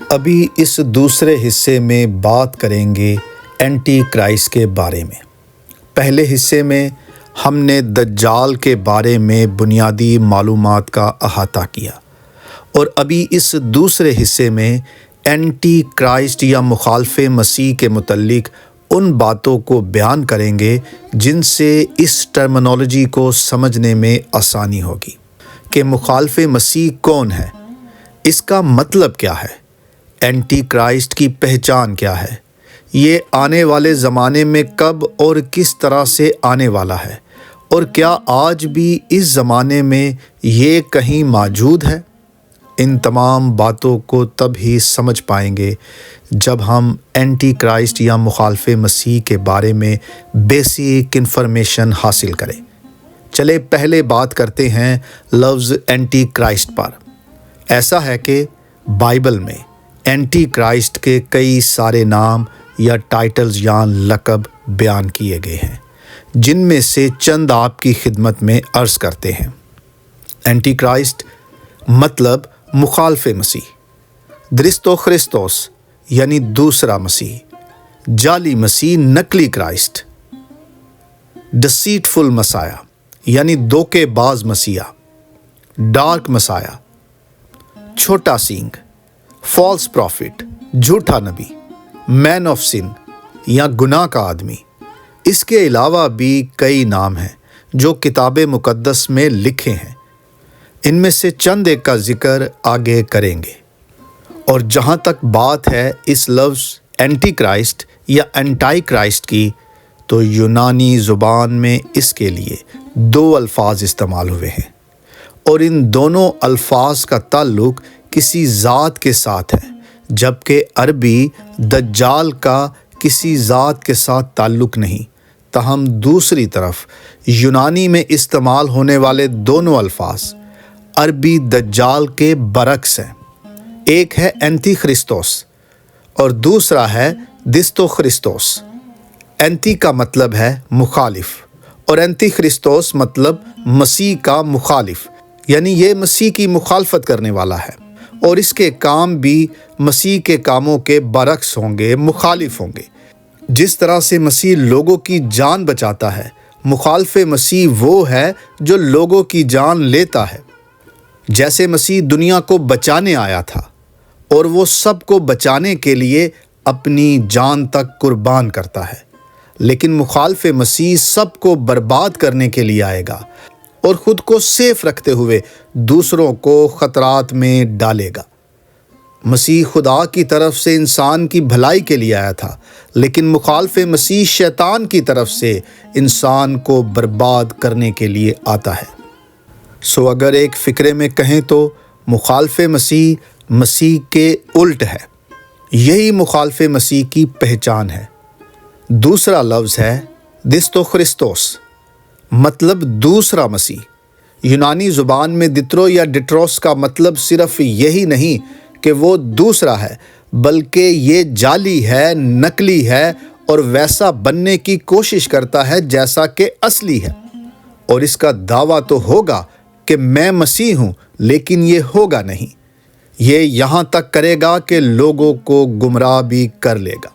ابھی اس دوسرے حصے میں بات کریں گے اینٹی کرائسٹ کے بارے میں۔ پہلے حصے میں ہم نے دجال کے بارے میں بنیادی معلومات کا احاطہ کیا، اور ابھی اس دوسرے حصے میں اینٹی کرائسٹ یا مخالف مسیح کے متعلق ان باتوں کو بیان کریں گے جن سے اس ٹرمینالوجی کو سمجھنے میں آسانی ہوگی کہ مخالف مسیح کون ہے، اس کا مطلب کیا ہے، اینٹی کرائسٹ کی پہچان کیا ہے، یہ آنے والے زمانے میں کب اور کس طرح سے آنے والا ہے، اور کیا آج بھی اس زمانے میں یہ کہیں موجود ہے۔ ان تمام باتوں کو تب ہی سمجھ پائیں گے جب ہم اینٹی کرائسٹ یا مخالف مسیح کے بارے میں بیسک انفارمیشن حاصل کریں۔ چلے پہلے بات کرتے ہیں لفظ اینٹی کرائسٹ پر۔ ایسا ہے کہ بائبل میں اینٹی کرائسٹ کے کئی سارے نام یا ٹائٹلز یا لقب بیان کیے گئے ہیں، جن میں سے چند آپ کی خدمت میں عرض کرتے ہیں۔ اینٹی کرائسٹ مطلب مخالف مسیح، درستو خرستوس یعنی دوسرا مسیح، جعلی مسیح نقلی کرائسٹ، ڈسیٹفل مسایا یعنی دھوکے باز مسیح، ڈارک مسایا، چھوٹا سینگ، فالس پروفٹ، جھوٹا نبی، مین آف سن یا گناہ کا آدمی۔ اس کے علاوہ بھی کئی نام ہیں جو کتاب مقدس میں لکھے ہیں، ان میں سے چند ایک کا ذکر آگے کریں گے۔ اور جہاں تک بات ہے اس لفظ اینٹی کرائسٹ یا اینٹائی کرائسٹ کی، تو یونانی زبان میں اس کے لیے دو الفاظ استعمال ہوئے ہیں، اور ان دونوں الفاظ کا تعلق کسی ذات کے ساتھ ہے، جبکہ عربی دجال کا کسی ذات کے ساتھ تعلق نہیں۔ تاہم دوسری طرف یونانی میں استعمال ہونے والے دونوں الفاظ عربی دجال کے برعکس ہیں۔ ایک ہے اینتی خرستوس اور دوسرا ہے دستو خرستوس۔ اینتی کا مطلب ہے مخالف، اور اینتی خرستوس مطلب مسیح کا مخالف، یعنی یہ مسیح کی مخالفت کرنے والا ہے، اور اس کے کام بھی مسیح کے کاموں کے برعکس ہوں گے، مخالف ہوں گے۔ جس طرح سے مسیح لوگوں کی جان بچاتا ہے، مخالف مسیح وہ ہے جو لوگوں کی جان لیتا ہے۔ جیسے مسیح دنیا کو بچانے آیا تھا، اور وہ سب کو بچانے کے لیے اپنی جان تک قربان کرتا ہے، لیکن مخالف مسیح سب کو برباد کرنے کے لیے آئے گا، اور خود کو سیف رکھتے ہوئے دوسروں کو خطرات میں ڈالے گا۔ مسیح خدا کی طرف سے انسان کی بھلائی کے لیے آیا تھا، لیکن مخالف مسیح شیطان کی طرف سے انسان کو برباد کرنے کے لیے آتا ہے۔ اگر ایک فقرے میں کہیں تو مخالف مسیح مسیح کے الٹ ہے، یہی مخالف مسیح کی پہچان ہے۔ دوسرا لفظ ہے دستو خرستوس، مطلب دوسرا مسیح۔ یونانی زبان میں دترو یا ڈٹروس کا مطلب صرف یہی نہیں کہ وہ دوسرا ہے، بلکہ یہ جعلی ہے، نقلی ہے، اور ویسا بننے کی کوشش کرتا ہے جیسا کہ اصلی ہے۔ اور اس کا دعویٰ تو ہوگا کہ میں مسیح ہوں، لیکن یہ ہوگا نہیں۔ یہ یہاں تک کرے گا کہ لوگوں کو گمراہ بھی کر لے گا۔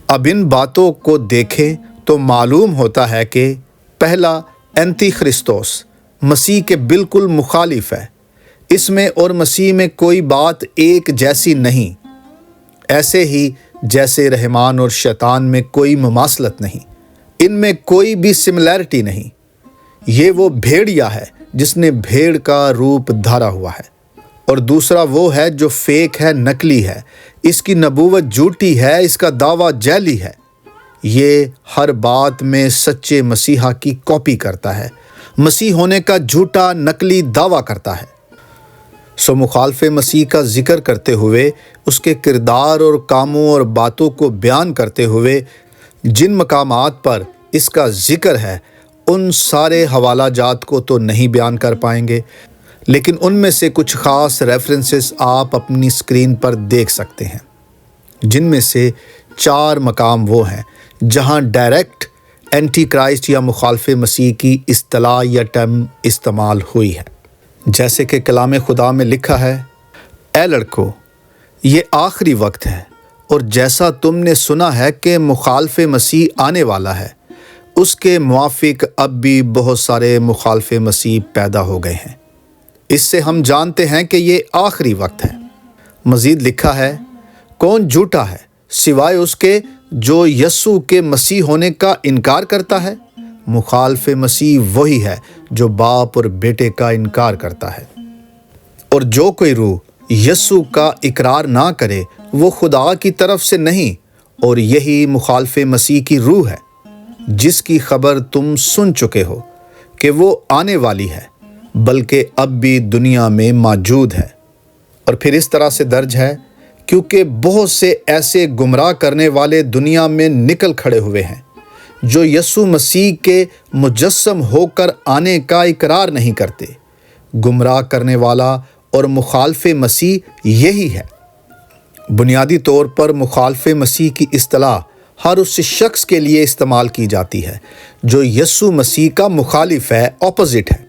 اب ان باتوں کو دیکھیں تو معلوم ہوتا ہے کہ پہلا اینتی خرستوس مسیح کے بالکل مخالف ہے۔ اس میں اور مسیح میں کوئی بات ایک جیسی نہیں، ایسے ہی جیسے رحمان اور شیطان میں کوئی مماثلت نہیں، ان میں کوئی بھی سملیرٹی نہیں۔ یہ وہ بھیڑیا ہے جس نے بھیڑ کا روپ دھارا ہوا ہے، اور دوسرا وہ ہے جو فیک ہے، نقلی ہے، اس کی نبوت جھوٹی ہے، اس کا دعویٰ جعلی ہے۔ یہ ہر بات میں سچے مسیحا کی کاپی کرتا ہے، مسیح ہونے کا جھوٹا نقلی دعویٰ کرتا ہے۔ مخالف مسیح کا ذکر کرتے ہوئے، اس کے کردار اور کاموں اور باتوں کو بیان کرتے ہوئے جن مقامات پر اس کا ذکر ہے، ان سارے حوالہ جات کو تو نہیں بیان کر پائیں گے، لیکن ان میں سے کچھ خاص ریفرنسز آپ اپنی اسکرین پر دیکھ سکتے ہیں، جن میں سے 4 مقام وہ ہیں جہاں ڈائریکٹ اینٹی کرائسٹ یا مخالف مسیح کی اصطلاح یا ٹرم استعمال ہوئی ہے۔ جیسے کہ کلام خدا میں لکھا ہے، اے لڑکو، یہ آخری وقت ہے، اور جیسا تم نے سنا ہے کہ مخالف مسیح آنے والا ہے، اس کے موافق اب بھی بہت سارے مخالف مسیح پیدا ہو گئے ہیں۔ اس سے ہم جانتے ہیں کہ یہ آخری وقت ہے۔ مزید لکھا ہے، کون جھوٹا ہے سوائے اس کے جو یسوع کے مسیح ہونے کا انکار کرتا ہے؟ مخالف مسیح وہی ہے جو باپ اور بیٹے کا انکار کرتا ہے۔ اور جو کوئی روح یسوع کا اقرار نہ کرے وہ خدا کی طرف سے نہیں، اور یہی مخالف مسیح کی روح ہے، جس کی خبر تم سن چکے ہو کہ وہ آنے والی ہے، بلکہ اب بھی دنیا میں موجود ہے۔ اور پھر اس طرح سے درج ہے، کیونکہ بہت سے ایسے گمراہ کرنے والے دنیا میں نکل کھڑے ہوئے ہیں جو یسوع مسیح کے مجسم ہو کر آنے کا اقرار نہیں کرتے۔ گمراہ کرنے والا اور مخالف مسیح یہی ہے۔ بنیادی طور پر مخالف مسیح کی اصطلاح ہر اس شخص کے لیے استعمال کی جاتی ہے جو یسوع مسیح کا مخالف ہے، اپوزٹ ہے،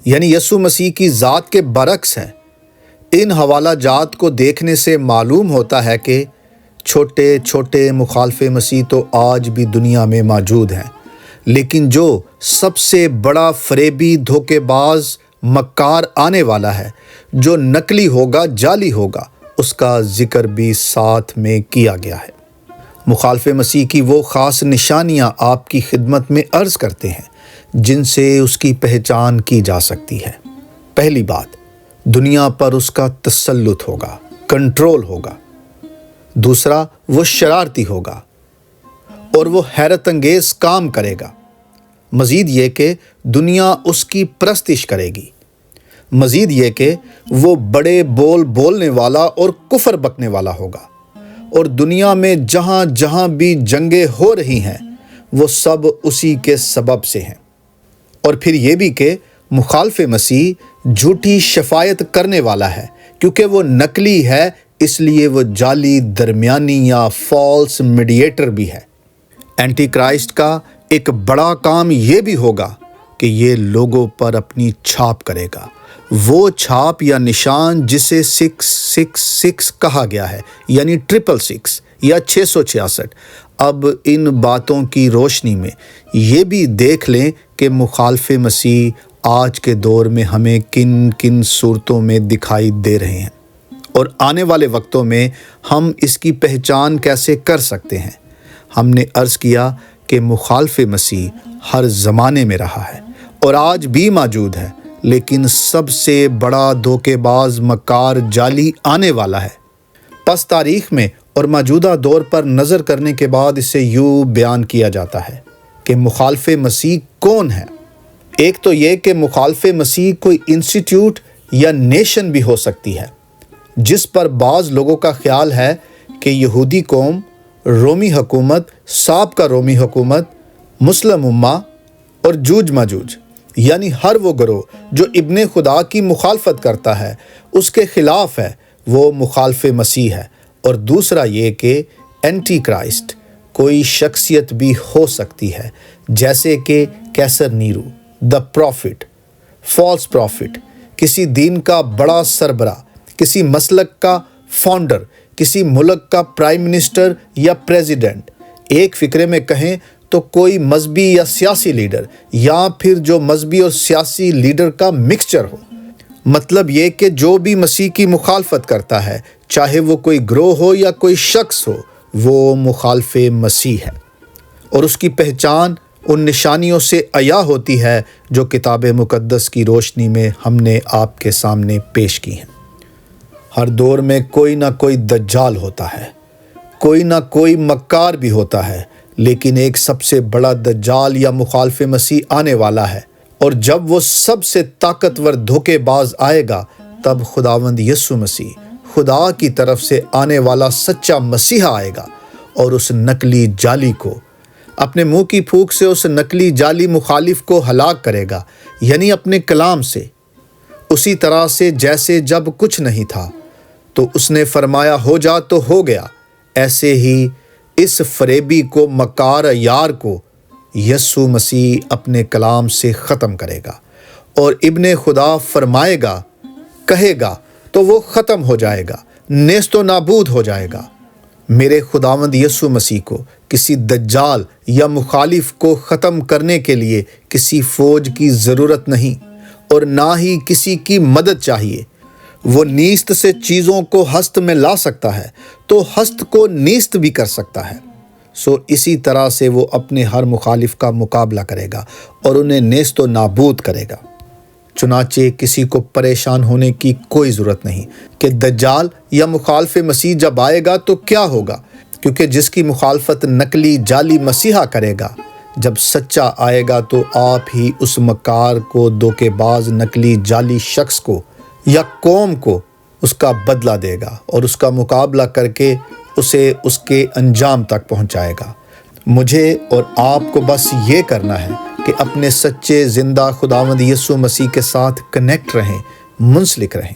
یعنی یسوع مسیح کی ذات کے برعکس ہے۔ ان حوالہ جات کو دیکھنے سے معلوم ہوتا ہے کہ چھوٹے چھوٹے مخالف مسیح تو آج بھی دنیا میں موجود ہیں، لیکن جو سب سے بڑا فریبی، دھوکے باز، مکار آنے والا ہے، جو نقلی ہوگا، جعلی ہوگا، اس کا ذکر بھی ساتھ میں کیا گیا ہے۔ مخالف مسیح کی وہ خاص نشانیاں آپ کی خدمت میں عرض کرتے ہیں جن سے اس کی پہچان کی جا سکتی ہے۔ پہلی بات، دنیا پر اس کا تسلط ہوگا، کنٹرول ہوگا۔ دوسرا، وہ شرارتی ہوگا اور وہ حیرت انگیز کام کرے گا۔ مزید یہ کہ دنیا اس کی پرستش کرے گی۔ مزید یہ کہ وہ بڑے بول بولنے والا اور کفر بکنے والا ہوگا، اور دنیا میں جہاں جہاں بھی جنگیں ہو رہی ہیں وہ سب اسی کے سبب سے ہیں۔ اور پھر یہ بھی کہ مخالف مسیح جھوٹی شفاعت کرنے والا ہے، کیونکہ وہ نقلی ہے، اس لیے وہ جعلی درمیانی یا فالس میڈیٹر بھی ہے۔ اینٹی کرائسٹ کا ایک بڑا کام یہ بھی ہوگا کہ یہ لوگوں پر اپنی چھاپ کرے گا، وہ چھاپ یا نشان جسے 666 کہا گیا ہے، یعنی 666 یا 666۔ اب ان باتوں کی روشنی میں یہ بھی دیکھ لیں کہ مخالف مسیح آج کے دور میں ہمیں کن کن صورتوں میں دکھائی دے رہے ہیں، اور آنے والے وقتوں میں ہم اس کی پہچان کیسے کر سکتے ہیں۔ ہم نے عرض کیا کہ مخالف مسیح ہر زمانے میں رہا ہے اور آج بھی موجود ہے، لیکن سب سے بڑا دھوکے باز، مکار، جعلی آنے والا ہے۔ پس تاریخ میں اور موجودہ دور پر نظر کرنے کے بعد اسے یوں بیان کیا جاتا ہے کہ مخالف مسیح کون ہے۔ ایک تو یہ کہ مخالف مسیح کوئی انسٹیٹیوٹ یا نیشن بھی ہو سکتی ہے، جس پر بعض لوگوں کا خیال ہے کہ یہودی قوم، رومی حکومت، سابقہ رومی حکومت، مسلم امہ اور جوج ماجوج، یعنی ہر وہ گروہ جو ابن خدا کی مخالفت کرتا ہے، اس کے خلاف ہے، وہ مخالف مسیح ہے۔ اور دوسرا یہ کہ اینٹی کرائسٹ کوئی شخصیت بھی ہو سکتی ہے، جیسے کہ کیسر نیرو، دا پروفٹ، فالس پروفٹ، کسی دین کا بڑا سربراہ، کسی مسلک کا فاؤنڈر، کسی ملک کا پرائم منسٹر یا پریزیڈنٹ۔ ایک فقرے میں کہیں تو کوئی مذہبی یا سیاسی لیڈر، یا پھر جو مذہبی اور سیاسی لیڈر کا مکسچر ہو۔ مطلب یہ کہ جو بھی مسیح کی مخالفت کرتا ہے، چاہے وہ کوئی گروہ ہو یا کوئی شخص ہو، وہ مخالف مسیح ہے، اور اس کی پہچان ان نشانیوں سے عیاں ہوتی ہے جو کتاب مقدس کی روشنی میں ہم نے آپ کے سامنے پیش کی ہیں۔ ہر دور میں کوئی نہ کوئی دجال ہوتا ہے، کوئی نہ کوئی مکار بھی ہوتا ہے، لیکن ایک سب سے بڑا دجال یا مخالف مسیح آنے والا ہے، اور جب وہ سب سے طاقتور دھوکے باز آئے گا، تب خداوند یسوع مسیح، خدا کی طرف سے آنے والا سچا مسیحا آئے گا، اور اس نقلی جعلی کو، اپنے منہ کی پھونک سے اس نقلی جعلی مخالف کو ہلاک کرے گا، یعنی اپنے کلام سے، اسی طرح سے جیسے جب کچھ نہیں تھا تو اس نے فرمایا ہو جا تو ہو گیا، ایسے ہی اس فریبی کو، مکار یار کو یسوع مسیح اپنے کلام سے ختم کرے گا، اور ابن خدا فرمائے گا، کہے گا تو وہ ختم ہو جائے گا، نیست و نابود ہو جائے گا۔ میرے خداوند یسوع مسیح کو کسی دجال یا مخالف کو ختم کرنے کے لیے کسی فوج کی ضرورت نہیں اور نہ ہی کسی کی مدد چاہیے۔ وہ نیست سے چیزوں کو ہست میں لا سکتا ہے تو ہست کو نیست بھی کر سکتا ہے۔ اسی طرح سے وہ اپنے ہر مخالف کا مقابلہ کرے گا اور انہیں نیست و نابود کرے گا۔ چنانچہ کسی کو پریشان ہونے کی کوئی ضرورت نہیں کہ دجال یا مخالف مسیح جب آئے گا تو کیا ہوگا، کیونکہ جس کی مخالفت نقلی جعلی مسیحا کرے گا، جب سچا آئے گا تو آپ ہی اس مکار کو، دھوکے باز نقلی جعلی شخص کو یا قوم کو اس کا بدلہ دے گا اور اس کا مقابلہ کر کے اسے اس کے انجام تک پہنچائے گا۔ مجھے اور آپ کو بس یہ کرنا ہے کہ اپنے سچے زندہ خداوند یسوع مسیح کے ساتھ کنیکٹ رہیں، منسلک رہیں۔